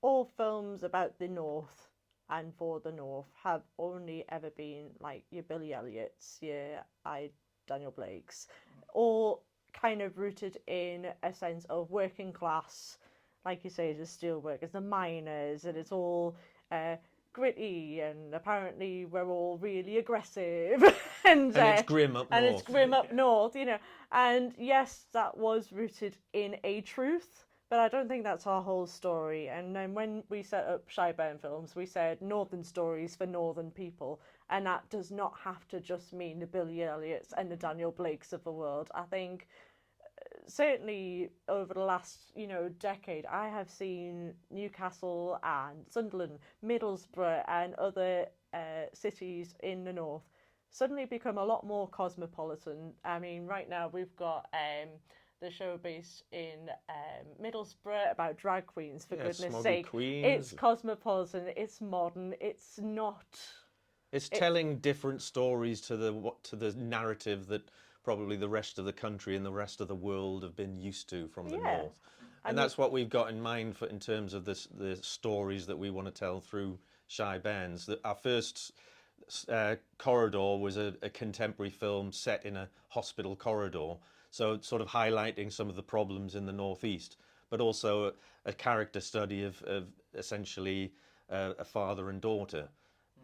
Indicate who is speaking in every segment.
Speaker 1: all films about the North and for the North have only ever been like your Billy Elliots, your Daniel Blakes, all kind of rooted in a sense of working class, like you say, the steelworkers, the miners, and it's all gritty, and apparently we're all really aggressive,
Speaker 2: And it's grim up
Speaker 1: and it's
Speaker 2: north.
Speaker 1: grim up north, And yes, that was rooted in a truth, but I don't think that's our whole story. And then when we set up Bairn Films, we said northern stories for northern people, and that does not have to just mean the Billy Elliots and the Daniel Blakes of the world. I think certainly over the last decade, I have seen Newcastle and Sunderland, Middlesbrough, and other cities in the north suddenly become a lot more cosmopolitan. I mean, right now we've got the show based in Middlesbrough about drag queens. For goodness sake,
Speaker 2: queens.
Speaker 1: It's cosmopolitan. It's modern. It's not.
Speaker 2: It's telling different stories to the narrative that probably the rest of the country and the rest of the world have been used to from the north, and that's what we've got in mind in terms of the stories that we want to tell through Shy Bairns. That our first corridor was a contemporary film set in a hospital corridor, so sort of highlighting some of the problems in the northeast, but also a character study of essentially a father and daughter.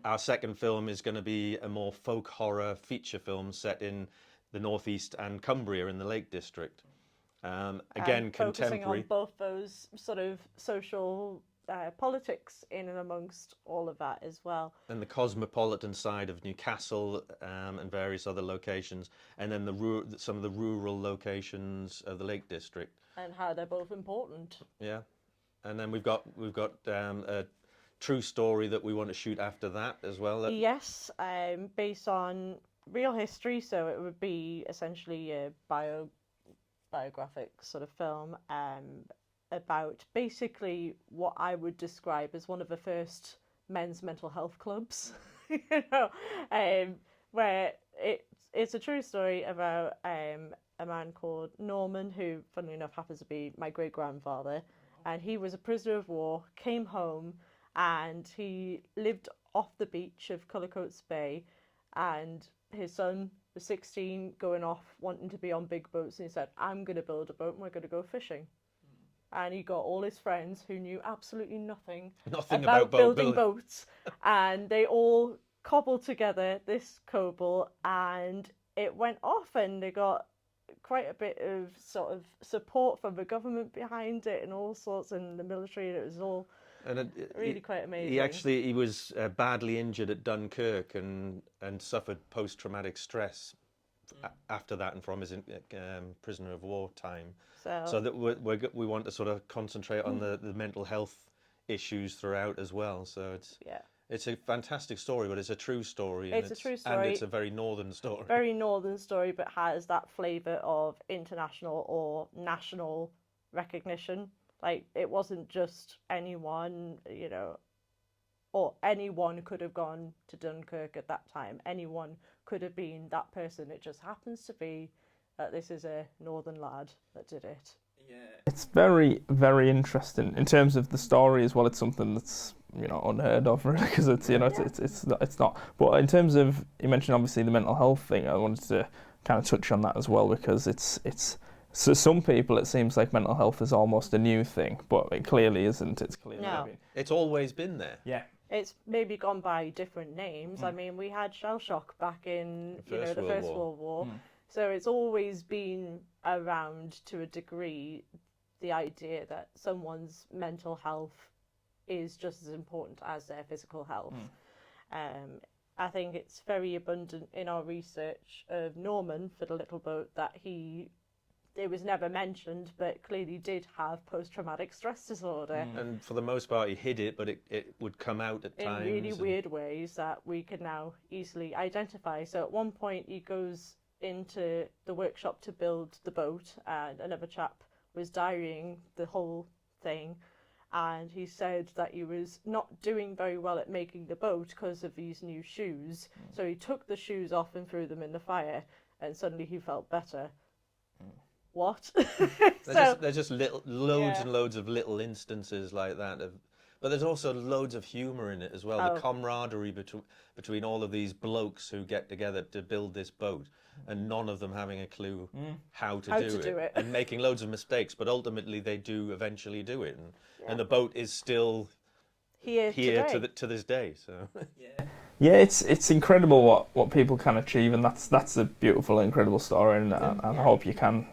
Speaker 2: Our second film is going to be a more folk horror feature film set in the northeast and Cumbria in the Lake District. Again,
Speaker 1: focusing
Speaker 2: contemporary.
Speaker 1: on both those sort of social politics in and amongst all of that as well.
Speaker 2: And the cosmopolitan side of Newcastle and various other locations, and then some of the rural locations of the Lake District.
Speaker 1: And how they're both important.
Speaker 2: Yeah, and then we've got a true story that we want to shoot after that as well.
Speaker 1: Yes, based on real history, so it would be essentially a biographic sort of film about basically what I would describe as one of the first men's mental health clubs, where it's a true story about a man called Norman, who, funnily enough, happens to be my great-grandfather, and he was a prisoner of war, came home, and he lived off the beach of Cullercoats Bay, and his son was 16, going off, wanting to be on big boats, and he said, I'm going to build a boat and we're going to go fishing. And he got all his friends who knew absolutely nothing about building boats, and they all cobbled together this cobble, and it went off, and they got quite a bit of sort of support from the government behind it and all sorts, and the military, and it was all really quite amazing.
Speaker 2: He was badly injured at Dunkirk and suffered post-traumatic stress after that and from his prisoner of war time. So that we want to sort of concentrate on the mental health issues throughout as well. So it's a fantastic story, but it's a true story.
Speaker 1: It's a true story.
Speaker 2: And it's a very northern story.
Speaker 1: Very northern story, but has that flavour of international or national recognition. Like, it wasn't just anyone, or anyone could have gone to Dunkirk at that time. Anyone could have been that person. It just happens to be that this is a northern lad that did it.
Speaker 3: Yeah, it's very, very interesting in terms of the story as well. It's something that's unheard of, really, because it's not. But in terms of, you mentioned obviously the mental health thing. I wanted to kind of touch on that as well, because it's. So some people, it seems like mental health is almost a new thing, but it clearly isn't. It's clearly
Speaker 2: It's always been there.
Speaker 3: Yeah.
Speaker 1: It's maybe gone by different names. I mean, we had shell shock back in the First World War. So it's always been around to a degree, the idea that someone's mental health is just as important as their physical health. I think it's very abundant in our research of Norman for the little boat that it was never mentioned, but clearly did have post-traumatic stress disorder.
Speaker 2: And for the most part, he hid it, but it would come out at times.
Speaker 1: In really weird ways that we can now easily identify. So at one point, he goes into the workshop to build the boat, and another chap was diarying the whole thing. And he said that he was not doing very well at making the boat because of these new shoes. So he took the shoes off and threw them in the fire, and suddenly he felt better. What?
Speaker 2: There's just loads and loads of little instances like that of But there's also loads of humour in it as well.
Speaker 1: Oh.
Speaker 2: The camaraderie between all of these blokes who get together to build this boat, and none of them having a clue how to do it, and making loads of mistakes. But ultimately, they do eventually do it, and the boat is still here to this day. So
Speaker 3: yeah, it's incredible what people can achieve, and that's a beautiful, incredible story, and I hope you can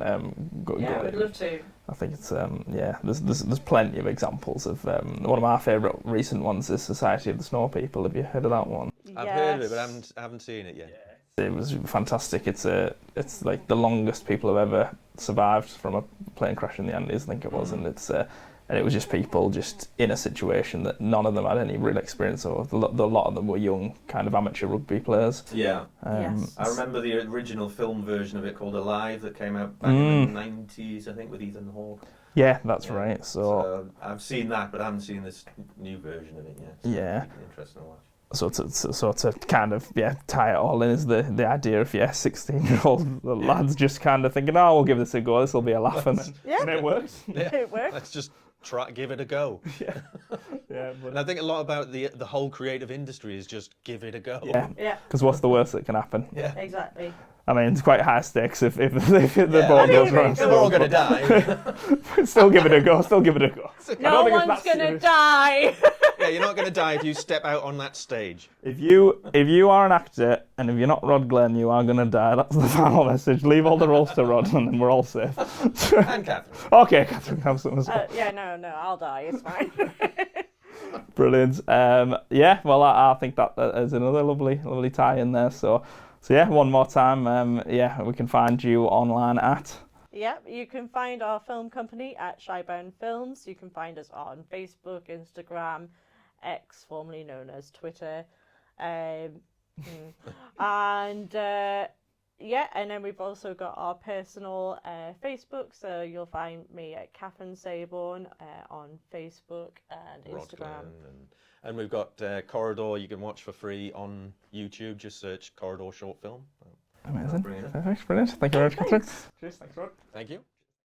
Speaker 3: go.
Speaker 1: Yeah, we'd love to.
Speaker 3: I think it's there's plenty of examples of one of my favourite recent ones is Society of the Snow People. Have you heard of that one?
Speaker 2: I've heard of it, but I haven't seen it yet.
Speaker 3: It was fantastic. It's like the longest people have ever survived from a plane crash in the Andes, I think it was, and it was just people just in a situation that none of them had any real experience of. A lot of them were young, kind of amateur rugby players.
Speaker 2: Yeah.
Speaker 1: Yes.
Speaker 2: I remember the original film version of it called Alive that came out back in the 90s, I think, with Ethan Hawke.
Speaker 3: Yeah, that's right. So
Speaker 2: I've seen that, but I haven't seen this new version of it yet. So
Speaker 3: yeah.
Speaker 2: Interesting to watch.
Speaker 3: So to kind of tie it all in is the idea of 16-year-old lads just kind of thinking, oh, we'll give this a go, this will be a laugh, and it works.
Speaker 2: Yeah.
Speaker 1: It works.
Speaker 2: Let's just give it a go.
Speaker 3: Yeah.
Speaker 2: And I think a lot about the whole creative industry is just give it a go.
Speaker 3: Yeah. Because what's the worst that can happen?
Speaker 1: Yeah. Exactly.
Speaker 3: I mean, it's quite high stakes if the boat goes wrong.
Speaker 2: We're all going to die.
Speaker 3: Still give it a go.
Speaker 1: No one's going to die.
Speaker 2: Yeah, you're not going to die if you step out on that stage.
Speaker 3: If you are an actor and if you're not Rod Glenn, you are going to die. That's the final message. Leave all the roles to Rod, and then we're all safe.
Speaker 2: And Kathryn.
Speaker 3: Okay, Kathryn, have something as well.
Speaker 1: No, I'll die. It's fine.
Speaker 3: Brilliant. Well, I think that is another lovely tie in there. So yeah, one more time. We can find you online at.
Speaker 1: Yep, you can find our film company at Bairn Films. You can find us on Facebook, Instagram, X, formerly known as Twitter, and then we've also got our personal Facebook. So you'll find me at Kathryn Sabourn on Facebook and Instagram.
Speaker 2: And we've got Corridor you can watch for free on YouTube. Just search Corridor Short Film.
Speaker 3: Amazing. Brilliant. Thank you very much, Kathryn.
Speaker 2: Cheers. Thanks, Rod. Thank you.